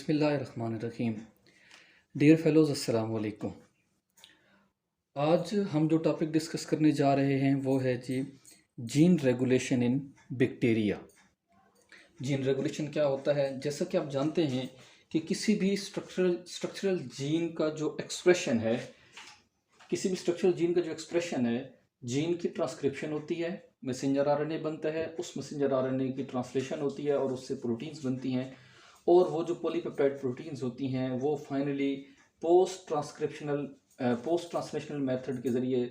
बिस्मिल्लाहिर्रहमानिर्रहीम। Dear fellows, अस्सलाम वालेकुम। आज हम जो टॉपिक डिस्कस करने जा रहे हैं वो है जी gene regulation in bacteria. Gene regulation क्या होता है? जैसा कि आप जानते हैं कि किसी भी स्ट्रक्चरल जीन का जो एक्सप्रेशन है, जीन की ट्रांसक्रिप्शन होती है, मैसेंजर आरएनए बनता है, उस मैसेंजर आरएनए की ट्रांसलेशन होती है और उससे प्रोटीन्स बनती हैं, और वो जो पॉलीपेप्टाइड प्रोटीन्स होती हैं वो फाइनली पोस्ट ट्रांसलेशनल मेथड के ज़रिए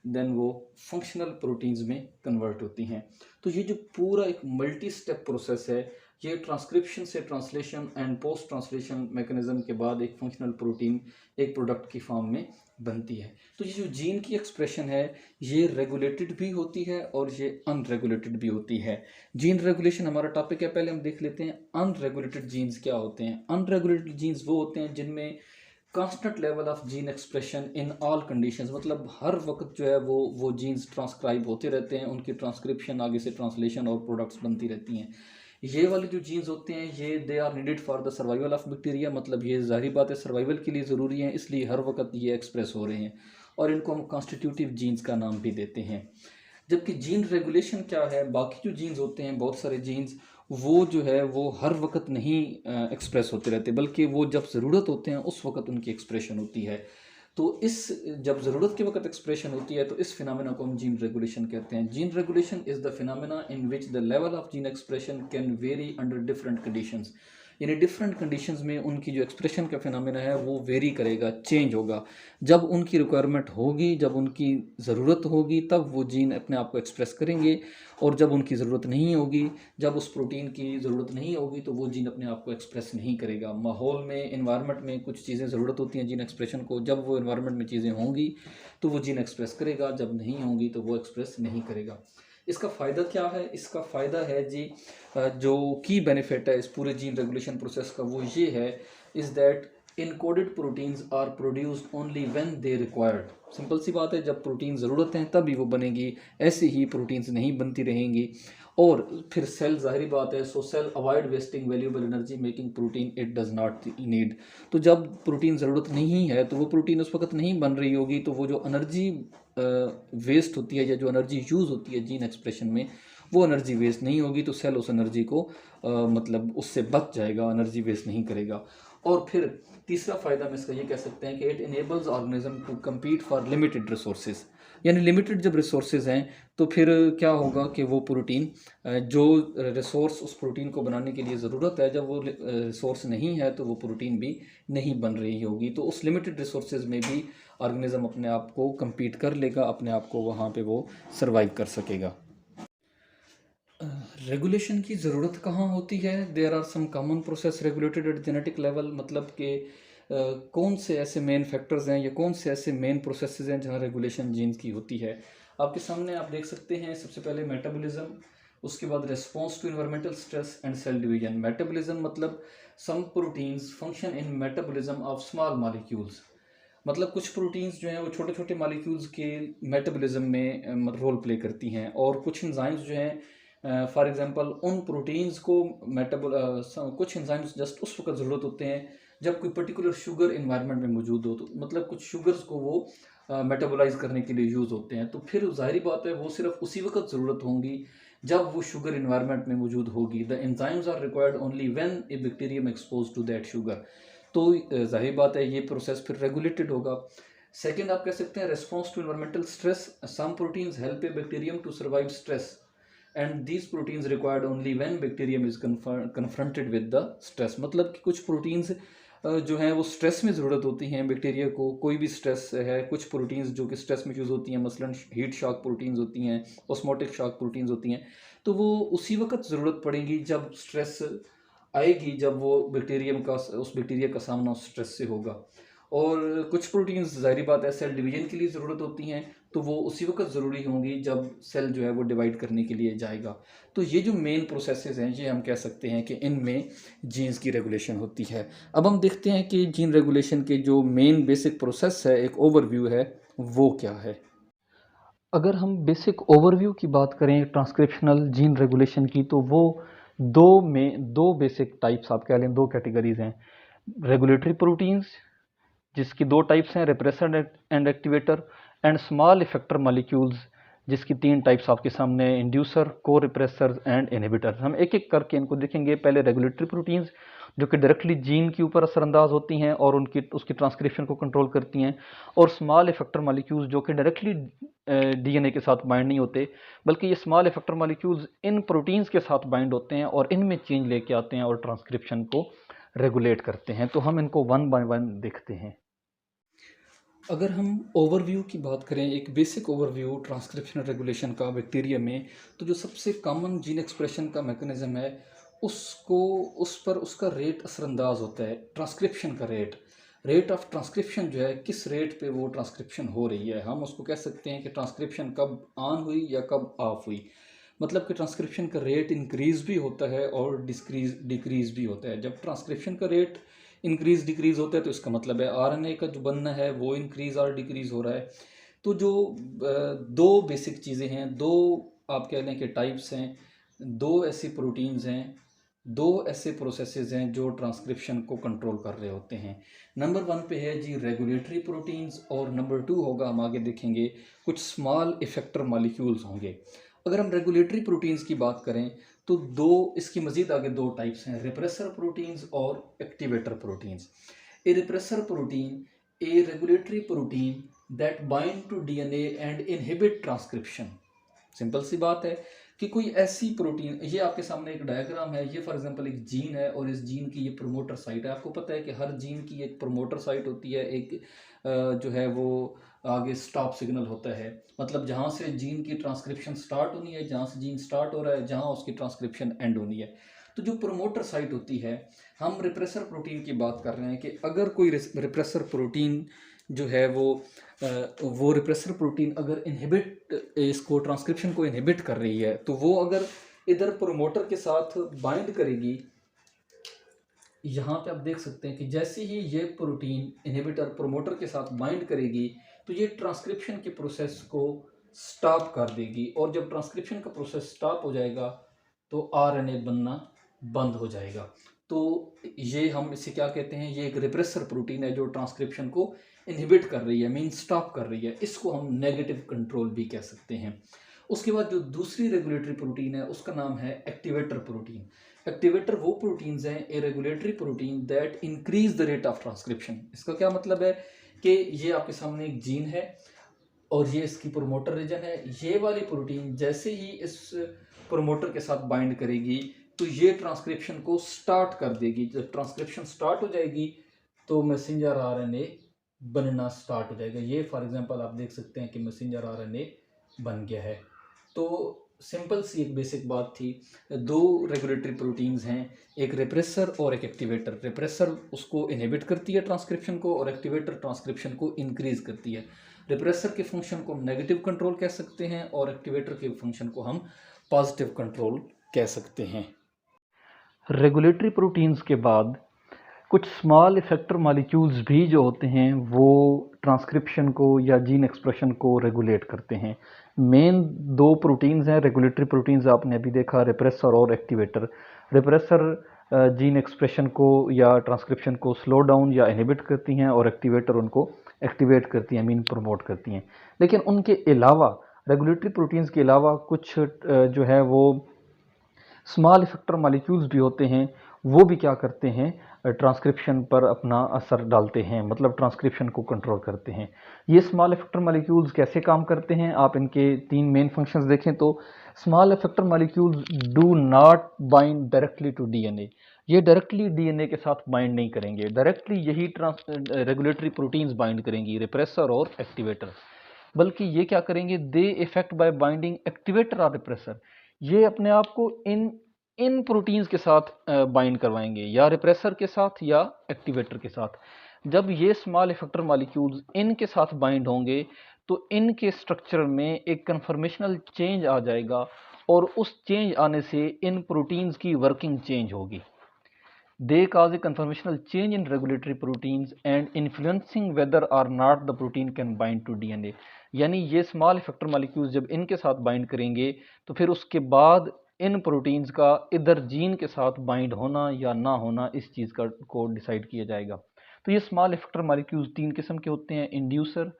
देन वो फंक्शनल प्रोटीन्स में कन्वर्ट होती हैं। तो ये जो पूरा एक मल्टी स्टेप प्रोसेस है, ये ट्रांसक्रिप्शन से translation and post translation mechanism के बाद एक फंक्शनल प्रोटीन एक प्रोडक्ट की फॉर्म में बनती है। तो ये जो जीन की एक्सप्रेशन है ये रेगुलेटेड भी होती है और ये अनरेगुलेटेड भी होती है। जीन रेगुलेशन हमारा टॉपिक है, पहले हम देख लेते हैं अनरेगुलेटेड जीन्स क्या होते हैं। अनरेगुलेटेड जीन्स वो होते हैं जिनमें constant level of gene expression in all conditions, मतलब हर वक्त जो है वो जीन्स ट्रांसक्राइब होते रहते हैं, उनकी ट्रांसक्रिप्शन आगे से ट्रांसलेशन और प्रोडक्ट्स बनती रहती हैं। ये वाले जो जीन्स होते हैं ये they are needed for the survival of bacteria, मतलब ये जाहिर बात है सर्वाइवल के लिए ज़रूरी है, इसलिए हर वक्त ये एक्सप्रेस हो रहे हैं और इनको हम कॉन्स्टिट्यूटिव जीन्स का नाम भी देते हैं। जबकि जीन रेगुलेशन क्या है, बाकी जो जीन्स होते हैं बहुत सारे जीन्स वो जो है वो हर वक्त नहीं एक्सप्रेस होते रहते, बल्कि वो जब ज़रूरत होते हैं उस वक्त उनकी एक्सप्रेशन होती है। तो इस जब ज़रूरत के वक्त एक्सप्रेशन होती है तो इस फिनोमेना को हम जीन रेगुलेशन कहते हैं। Gene regulation is the phenomena in which the level of gene expression can very under different conditions, यानी डिफरेंट कंडीशंस में उनकी जो एक्सप्रेशन का फिनोमेना है वो वेरी करेगा, चेंज होगा। जब उनकी रिक्वायरमेंट होगी, जब उनकी ज़रूरत होगी तब वो जीन अपने आप को एक्सप्रेस करेंगे, और जब उनकी ज़रूरत नहीं होगी, जब उस प्रोटीन की ज़रूरत नहीं होगी तो वो जीन अपने आप को एक्सप्रेस नहीं करेगा। माहौल में, इन्वायरमेंट में कुछ चीज़ें ज़रूरत होती हैं जीन एक्सप्रेशन को, जब वो इन्वायरमेंट में चीज़ें होंगी तो वो जीन एक्सप्रेस करेगा, जब नहीं होंगी तो वो एक्सप्रेस नहीं करेगा। इसका फ़ायदा क्या है? इसका फ़ायदा है जी जो की बेनिफिट है इस पूरे जीन रेगुलेशन प्रोसेस का वो ये है, is that encoded proteins are produced only when they required. Simple सी बात है, जब प्रोटीन ज़रूरत है तभी वो बनेगी, ऐसे ही प्रोटीन्स नहीं बनती रहेंगी। और फिर सेल, जाहिर बात है, so cell avoid wasting valuable energy making protein it does not need. तो जब प्रोटीन ज़रूरत नहीं है तो वो प्रोटीन उस वक्त नहीं बन रही होगी, तो वो जो एनर्जी वेस्ट होती है या जो एनर्जी यूज़ होती है जीन एक्सप्रेशन में वो एनर्जी वेस्ट नहीं होगी, तो सेल उस एनर्जी को मतलब उससे बच जाएगा, एनर्जी वेस्ट नहीं करेगा। और फिर तीसरा फ़ायदा हम इसका ये कह सकते हैं कि it enables organism to compete for limited resources, यानी लिमिटेड जब रिसोर्सेज हैं तो फिर क्या होगा कि वो प्रोटीन जो रिसोर्स उस प्रोटीन को बनाने के लिए ज़रूरत है, जब वो रिसोर्स नहीं है तो वो प्रोटीन भी नहीं बन रही होगी। तो उस लिमिटेड रिसोर्सेज में भी ऑर्गेनिज्म अपने आप को कम्पीट कर लेगा, अपने आप को वहाँ पे वो सर्वाइव कर सकेगा। रेगुलेशन की ज़रूरत कहाँ होती है? There are some common process regulated at genetic level, मतलब कि कौन से ऐसे मेन फैक्टर्स हैं या कौन से ऐसे मेन प्रोसेसेस हैं जहाँ रेगुलेशन जीन्स की होती है। आपके सामने आप देख सकते हैं, सबसे पहले मेटाबॉलिज्म, उसके बाद response to environmental stress and cell division. Metabolism मतलब some proteins function in metabolism of small molecules, मतलब कुछ प्रोटीन्स जो हैं वो छोटे छोटे मॉलिक्यूल्स के मेटाबॉलिज्म में रोल प्ले करती हैं, और कुछ एंजाइम्स जो हैं फॉर एग्जांपल उन प्रोटीन्स को कुछ एंजाइम्स जस्ट उस वक्त ज़रूरत होते हैं जब कोई पर्टिकुलर शुगर इन्वायरमेंट में मौजूद हो, तो मतलब कुछ शुगर्स को वो मेटाबोलाइज करने के लिए यूज़ होते हैं। तो फिर जाहिर बात है वो सिर्फ उसी वक्त ज़रूरत होंगी जब वो शुगर इन्वायरमेंट में मौजूद होगी। The enzymes are required only when a bacterium expose to that sugar. तो जाहिर बात है ये प्रोसेस फिर रेगुलेटेड होगा। सेकेंड आप कह सकते हैं response to environmental stress. Some proteins help a bacterium to survive stress and these proteins required only when bacterium is confronted with the stress, मतलब कि कुछ प्रोटीन्स जो हैं वो स्ट्रेस में ज़रूरत होती हैं बैक्टीरिया को, कोई भी स्ट्रेस है, कुछ प्रोटीन्स जो कि स्ट्रेस में यूज़ होती हैं, मसलन हीट शॉक प्रोटीन्स होती हैं, ऑस्मोटिक शॉक प्रोटीन्स होती हैं, तो वो उसी वक्त ज़रूरत पड़ेगी जब स्ट्रेस आएगी, जब वो बैक्टीरियम का उस बैक्टीरिया का सामना उस स्ट्रेस से होगा। और कुछ प्रोटीन्स जाहिर बात है सेल डिवीजन के लिए ज़रूरत होती हैं, तो वो उसी वक्त ज़रूरी होंगी जब सेल जो है वो डिवाइड करने के लिए जाएगा। तो ये जो मेन प्रोसेसेस हैं ये हम कह सकते हैं कि इनमें जीन्स की रेगुलेशन होती है। अब हम देखते हैं कि जीन रेगुलेशन के जो मेन बेसिक प्रोसेस है, एक ओवरव्यू है, वो क्या है। अगर हम बेसिक ओवरव्यू की बात करें ट्रांसक्रिप्शनल जीन रेगुलेशन की, तो वो दो बेसिक टाइप्स आप कह लें, दो कैटेगरीज हैं। रेगुलेटरी प्रोटीन्स जिसकी दो टाइप्स हैं, repressor and activator, and small effector molecules जिसकी तीन टाइप्स आपके सामने हैं, इंड्यूसर, को रिप्रेसर एंड इनहिबिटर। हम एक एक करके इनको देखेंगे। पहले रेगुलेटरी प्रोटीन्स जो कि डायरेक्टली जीन के ऊपर असरअंदाज होती हैं और उसकी ट्रांसक्रिप्शन को कंट्रोल करती हैं, और स्मॉल इफेक्टर मॉलिक्यूल्स जो कि डायरेक्टली डीएनए के साथ बाइंड नहीं होते, बल्कि ये small effector molecules in proteins के साथ बाइंड होते हैं और इनमें चेंज लेके आते हैं और ट्रांसक्रिप्शन को रेगुलेट करते हैं। तो हम इनको वन बाय वन देखते हैं। अगर हम ओवरव्यू की बात करें, एक बेसिक ओवरव्यू ट्रांसक्रिप्शन रेगुलेशन का बैक्टीरिया में, तो जो सबसे कॉमन जीन एक्सप्रेशन का मैकेनिज्म है उसको उस पर उसका रेट असरअंदाज होता है। ट्रांसक्रिप्शन का रेट ऑफ ट्रांसक्रिप्शन जो है, किस रेट पे वो ट्रांसक्रिप्शन हो रही है, हम उसको कह सकते हैं कि ट्रांसक्रिप्शन कब ऑन हुई या कब ऑफ हुई। मतलब कि ट्रांसक्रिप्शन का रेट इंक्रीज़ भी होता है और डिक्रीज़ भी होता है। जब ट्रांसक्रिप्शन का रेट इंक्रीज़ डिक्रीज़ होता है तो इसका मतलब है आरएनए का जो बनना है वो इंक्रीज़ और डिक्रीज़ हो रहा है। तो जो दो बेसिक चीज़ें हैं, दो आप कह लें कि टाइप्स हैं, दो ऐसी प्रोटीन्स हैं, दो ऐसे प्रोसेसेस हैं जो ट्रांसक्रिप्शन को कंट्रोल कर रहे होते हैं। नंबर वन पे है जी रेगुलेटरी प्रोटीन्स, और नंबर टू होगा, हम आगे देखेंगे, कुछ स्मॉल इफेक्टर मॉलिक्यूल्स होंगे। अगर हम रेगुलेटरी प्रोटीन्स की बात करें तो दो इसकी मज़ीद आगे दो टाइप्स हैं, रिप्रेसर प्रोटीन्स और activator proteins. A repressor protein, a regulatory protein that bind to DNA and inhibit transcription. Simple सी बात है कि कोई ऐसी प्रोटीन, ये आपके सामने एक डायग्राम है, ये फॉर एग्जांपल एक जीन है और इस जीन की ये प्रमोटर साइट है। आपको पता है कि हर जीन की एक प्रमोटर साइट होती है, एक जो है वो आगे स्टॉप सिग्नल होता है, मतलब जहाँ से जीन की ट्रांसक्रिप्शन स्टार्ट होनी है, जहाँ से जीन स्टार्ट हो रहा है, जहाँ उसकी ट्रांसक्रिप्शन एंड होनी है। तो जो प्रमोटर साइट होती है, हम रिप्रेसर प्रोटीन की बात कर रहे हैं कि अगर कोई रिप्रेसर प्रोटीन जो है वो रिप्रेसर प्रोटीन अगर इनहिबिट इसको ट्रांसक्रिप्शन को इनहिबिट कर रही है, तो वो अगर इधर प्रोमोटर के साथ बाइंड करेगी, यहाँ पे आप देख सकते हैं कि जैसे ही ये प्रोटीन इनहिबिटर प्रोमोटर के साथ बाइंड करेगी तो ये ट्रांसक्रिप्शन के प्रोसेस को स्टॉप कर देगी, और जब ट्रांसक्रिप्शन का प्रोसेस स्टॉप हो जाएगा तो आरएनए बनना बंद हो जाएगा। तो ये हम इसे क्या कहते हैं, ये एक रिप्रेसर प्रोटीन है जो ट्रांसक्रिप्शन को इनहिबिट कर रही है, मीन स्टॉप कर रही है। इसको हम नेगेटिव कंट्रोल भी कह सकते हैं। उसके बाद जो दूसरी रेगुलेटरी प्रोटीन है उसका नाम है एक्टिवेटर प्रोटीन। एक्टिवेटर वो प्रोटीन्स हैं, ए regulatory protein that increase the rate of transcription. इसका क्या मतलब है कि ये आपके सामने एक जीन है और ये इसकी प्रोमोटर रीजन है। ये वाली प्रोटीन जैसे ही इस प्रोमोटर के साथ बाइंड करेगी तो ये ट्रांसक्रिप्शन को स्टार्ट कर देगी। जब ट्रांसक्रिप्शन स्टार्ट हो जाएगी तो मैसेंजर आरएनए बनना स्टार्ट हो जाएगा। ये फॉर एग्जांपल आप देख सकते हैं कि मैसेंजर आरएनए बन गया है। तो सिंपल सी एक बेसिक बात थी। दो रेगुलेटरी प्रोटीन्स हैं, एक रिप्रेसर और एक एक्टिवेटर। रिप्रेसर उसको इनहिबिट करती है ट्रांसक्रिप्शन को, और एक्टिवेटर ट्रांसक्रिप्शन को इंक्रीज करती है। रिप्रेसर के फंक्शन को हम नेगेटिव कंट्रोल कह सकते हैं और एक्टिवेटर के फंक्शन को हम पॉजिटिव कंट्रोल कह सकते हैं। रेगुलेटरी प्रोटीन्स के बाद कुछ स्मॉल इफेक्टर मॉलिक्यूल्स भी जो होते हैं वो ट्रांसक्रिप्शन को या जीन एक्सप्रेशन को रेगुलेट करते हैं। मेन दो प्रोटीन्स हैं रेगुलेटरी प्रोटीन्स, आपने अभी देखा, रिप्रेसर और एक्टिवेटर। रिप्रेसर जीन एक्सप्रेशन को या ट्रांसक्रिप्शन को स्लो डाउन या इनहिबिट करती हैं और एक्टिवेटर उनको एक्टिवेट करती हैं, मीन प्रमोट करती हैं। लेकिन उनके अलावा, रेगुलेटरी प्रोटीन्स के अलावा कुछ जो है वो स्मॉल इफेक्टर मॉलिक्यूल्स भी होते हैं, वो भी क्या करते हैं, ट्रांसक्रिप्शन पर अपना असर डालते हैं, मतलब ट्रांसक्रिप्शन को कंट्रोल करते हैं। ये स्मॉल इफेक्टर मॉलिक्यूल्स कैसे काम करते हैं, आप इनके तीन मेन फंक्शंस देखें तो small effector molecules do not bind directly to DNA. ये डायरेक्टली डीएनए के साथ बाइंड नहीं करेंगे, डायरेक्टली यही रेगुलेटरी प्रोटीन्स बाइंड करेंगी, रिप्रेसर और एक्टिवेटर। बल्कि ये क्या करेंगे, they effect by binding activator और रिप्रेसर। ये अपने आप को इन प्रोटीन्स के साथ बाइंड करवाएंगे, या रिप्रेसर के साथ या एक्टिवेटर के साथ। जब ये स्मॉल इफेक्टर मॉलिक्यूल्स इनके साथ बाइंड होंगे तो इनके स्ट्रक्चर में एक कन्फर्मेशनल चेंज आ जाएगा, और उस चेंज आने से इन प्रोटीन्स की वर्किंग चेंज होगी। They cause a conformational change in regulatory proteins and influencing whether or not the protein can bind to DNA। यानी ये स्मॉल इफेक्टर मॉलिक्यूल्स जब इनके साथ बाइंड करेंगे तो फिर उसके बाद इन प्रोटीन्स का इधर जीन के साथ बाइंड होना या ना होना इस चीज़ का को डिसाइड किया जाएगा। तो ये स्मॉल इफेक्टर मॉलिक्यूल्स 3 किस्म के होते हैं, इंड्यूसर,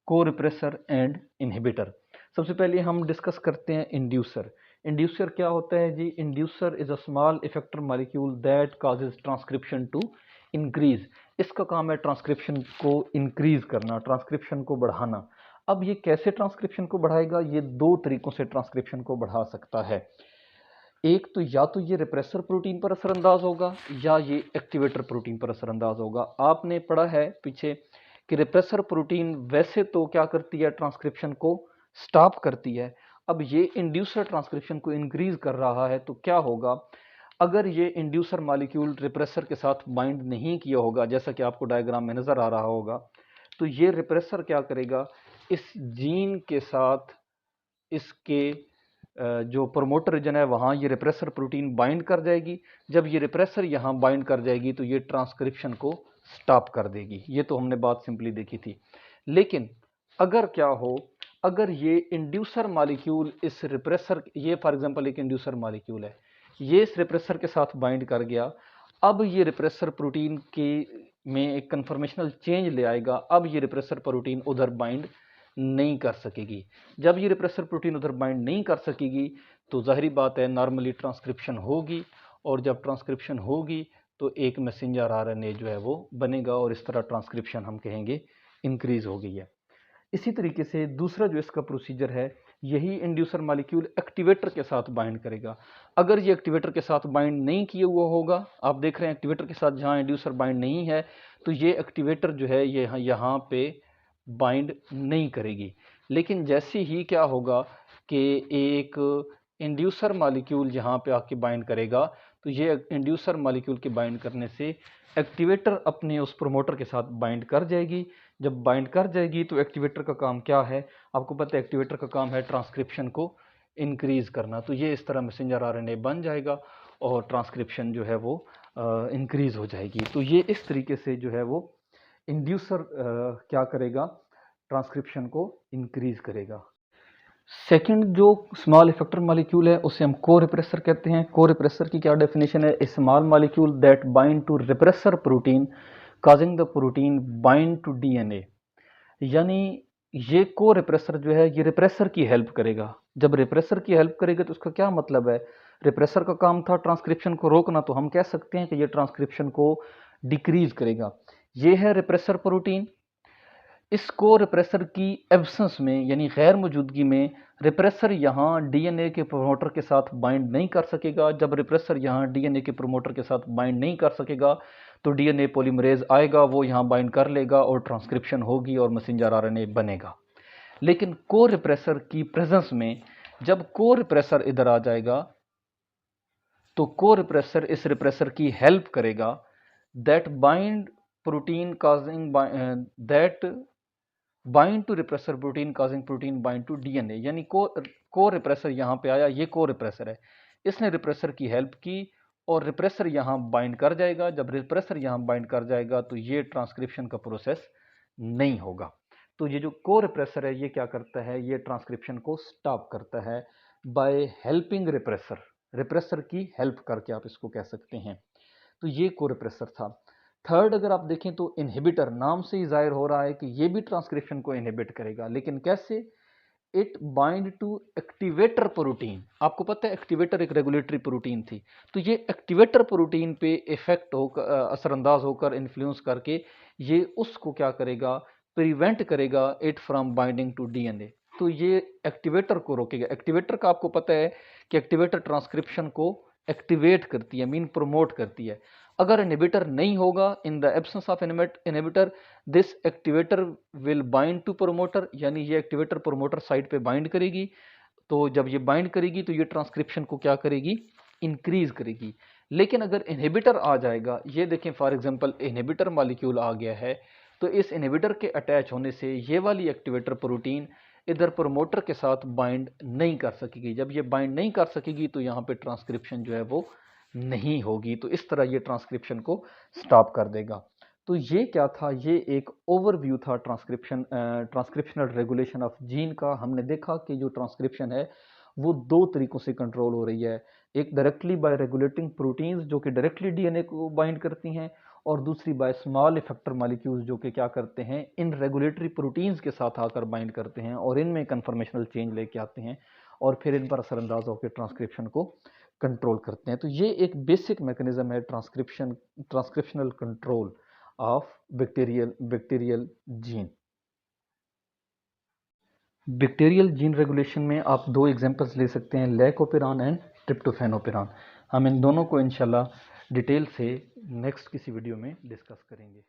को रिप्रेसर एंड इनहिबिटर। सबसे पहले हम डिस्कस करते हैं इंड्यूसर। इंड्यूसर क्या होता है जी? Inducer is a small effector molecule that causes transcription to increase. इसका काम है ट्रांसक्रिप्शन को इंक्रीज करना, ट्रांसक्रिप्शन को बढ़ाना। अब ये कैसे ट्रांसक्रिप्शन को बढ़ाएगा? ये दो तरीकों से ट्रांसक्रिप्शन को बढ़ा सकता है। एक तो या तो ये रिप्रेसर प्रोटीन पर असरअंदाज होगा या ये एक्टिवेटर प्रोटीन पर असरअंदाज होगा। आपने पढ़ा है पीछे कि रिप्रेसर प्रोटीन वैसे तो क्या करती है? ट्रांसक्रिप्शन को स्टॉप करती है। अब ये इंड्यूसर ट्रांसक्रिप्शन को इंक्रीज कर रहा है, तो क्या होगा? अगर ये इंड्यूसर मॉलिक्यूल रिप्रेसर के साथ बाइंड नहीं किया होगा, जैसा कि आपको डायग्राम में नजर आ रहा होगा, तो ये रिप्रेसर क्या करेगा? इस जीन के साथ इसके जो प्रोमोटर रीजन है वहाँ ये रिप्रेसर प्रोटीन बाइंड कर जाएगी। जब ये रिप्रेसर यहाँ बाइंड कर जाएगी तो ये ट्रांसक्रिप्शन को स्टॉप कर देगी। ये तो हमने बात सिंपली देखी थी। लेकिन अगर क्या हो, अगर ये इंड्यूसर मॉलिक्यूल इस रिप्रेसर, ये फॉर एग्जांपल एक इंड्यूसर मॉलिक्यूल है, ये इस रिप्रेसर के साथ बाइंड कर गया, अब ये रिप्रेसर प्रोटीन के में एक कन्फर्मेशनल चेंज ले आएगा। अब ये रिप्रेसर प्रोटीन उधर बाइंड नहीं कर सकेगी। जब ये रिप्रेसर प्रोटीन उधर बाइंड नहीं कर सकेगी तो जाहिर बात है नॉर्मली ट्रांसक्रिप्शन होगी, और जब ट्रांसक्रिप्शन होगी तो एक मैसेंजर आरएनए जो है वो बनेगा, और इस तरह ट्रांसक्रिप्शन हम कहेंगे इंक्रीज हो गई है। इसी तरीके से दूसरा जो इसका प्रोसीजर है, यही इंड्यूसर मॉलिक्यूल एक्टिवेटर के साथ बाइंड करेगा। अगर ये एक्टिवेटर के साथ बाइंड नहीं किया हुआ होगा, आप देख रहे हैं एक्टिवेटर के साथ जहाँ इंड्यूसर बाइंड नहीं है, तो ये एक्टिवेटर जो है ये यहाँ पे बाइंड नहीं करेगी। लेकिन जैसे ही क्या होगा कि एक इंड्यूसर मॉलिक्यूल यहाँ पे आके बाइंड करेगा, तो ये इंड्यूसर मॉलिक्यूल के बाइंड करने से एक्टिवेटर अपने उस प्रोमोटर के साथ बाइंड कर जाएगी। जब बाइंड कर जाएगी तो एक्टिवेटर का काम क्या है? आपको पता है एक्टिवेटर का काम है ट्रांसक्रिप्शन को इंक्रीज करना। तो ये इस तरह मैसेंजर आरएनए बन जाएगा और ट्रांसक्रिप्शन जो है वो इंक्रीज हो जाएगी। तो ये इस तरीके से जो है वो इंड्यूसर क्या करेगा? ट्रांसक्रिप्शन को इंक्रीज करेगा। सेकंड जो स्मॉल इफेक्टर मॉलिक्यूल है उसे हम को रिप्रेसर कहते हैं। को रिप्रेसर की क्या डेफिनेशन है? A small molecule that bind to repressor protein causing the protein bind to DNA. यानी ये को रिप्रेसर जो है ये रिप्रेसर की हेल्प करेगा। जब रिप्रेसर की हेल्प करेगा तो उसका क्या मतलब है? रिप्रेसर का काम था ट्रांसक्रिप्शन को रोकना, तो हम कह सकते हैं कि ये ट्रांसक्रिप्शन को डिक्रीज करेगा। ये है रिप्रेसर प्रोटीन। इस को रिप्रेसर की एब्सेंस में यानी गैर मौजूदगी में रिप्रेसर यहाँ डीएनए के प्रमोटर के साथ बाइंड नहीं कर सकेगा। जब रिप्रेसर यहाँ डीएनए के प्रमोटर के साथ बाइंड नहीं कर सकेगा तो डीएनए पॉलीमरेज आएगा, वो यहाँ बाइंड कर लेगा और ट्रांसक्रिप्शन होगी और मैसेंजर आरएनए बनेगा। लेकिन को रिप्रेसर की प्रेजेंस में जब को रिप्रेसर इधर आ जाएगा तो को रिप्रेसर इस रिप्रेसर की हेल्प करेगा that bind protein causing that bind to repressor protein causing protein bind to DNA. यानी को रिप्रेसर यहाँ पे आया, ये को रिप्रेसर है, इसने रिप्रेसर की हेल्प की और रिप्रेसर यहाँ बाइंड कर जाएगा। जब रिप्रेसर यहाँ बाइंड कर जाएगा तो ये ट्रांसक्रिप्शन का प्रोसेस नहीं होगा। तो ये जो को रिप्रेसर है ये क्या करता है? ये ट्रांसक्रिप्शन को स्टॉप करता है बाय हेल्पिंग रिप्रेसर, रिप्रेसर की हेल्प करके आप इसको कह सकते हैं। तो ये को रिप्रेसर था। थर्ड अगर आप देखें तो इनहिबिटर, नाम से ही जाहिर हो रहा है कि ये भी ट्रांसक्रिप्शन को इनहिबिट करेगा। लेकिन कैसे? It bind to activator protein. आपको पता है एक्टिवेटर एक रेगुलेटरी प्रोटीन थी, तो ये एक्टिवेटर प्रोटीन पे इफेक्ट होकर असरअंदाज होकर इन्फ्लुएंस करके ये उसको क्या करेगा? प्रिवेंट करेगा it from binding to DNA. तो ये एक्टिवेटर को रोकेगा। एक्टिवेटर का आपको पता है कि एक्टिवेटर ट्रांसक्रिप्शन को एक्टिवेट करती है, मीन प्रमोट करती है। अगर इनहिबिटर नहीं होगा, in the absence of inhibitor this activator will bind to promoter, यानी ये एक्टिवेटर प्रोमोटर साइड पे बाइंड करेगी। तो जब ये बाइंड करेगी तो ये ट्रांसक्रिप्शन को क्या करेगी? इंक्रीज करेगी। लेकिन अगर इनहिबिटर आ जाएगा, ये देखें फॉर एग्जांपल इनहिबिटर मॉलिक्यूल आ गया है, तो इस इनहिबिटर के अटैच होने से ये वाली एक्टिवेटर प्रोटीन इधर प्रोमोटर के साथ बाइंड नहीं कर सकेगी। जब ये बाइंड नहीं कर सकेगी तो यहाँ पे ट्रांसक्रिप्शन जो है वो नहीं होगी। तो इस तरह ये ट्रांसक्रिप्शन को स्टॉप कर देगा। तो ये क्या था? ये एक ओवरव्यू था ट्रांसक्रिप्शनल रेगुलेशन ऑफ जीन का। हमने देखा कि जो ट्रांसक्रिप्शन है वो दो तरीकों से कंट्रोल हो रही है। एक डायरेक्टली बाय रेगुलेटिंग प्रोटीन्स जो कि डायरेक्टली डीएनए को बाइंड करती हैं, और दूसरी बाय स्मॉल इफेक्टर मॉलिक्यूल्स जो कि क्या करते हैं, इन रेगुलेटरी प्रोटीन्स के साथ आकर बाइंड करते हैं और इनमें कन्फर्मेशनल चेंज लेके आते हैं और फिर इन पर असरअंदाज होकर ट्रांसक्रिप्शन को कंट्रोल करते हैं। तो ये एक बेसिक मैकेनिज्म है transcriptional control of bacterial gene. Bacterial gene regulation में आप दो एग्जांपल्स ले सकते हैं, लैकोपेरान एंड ट्रिप्टोफैनोपेरान। हम इन दोनों को इंशाल्लाह डिटेल से नेक्स्ट किसी वीडियो में डिस्कस करेंगे।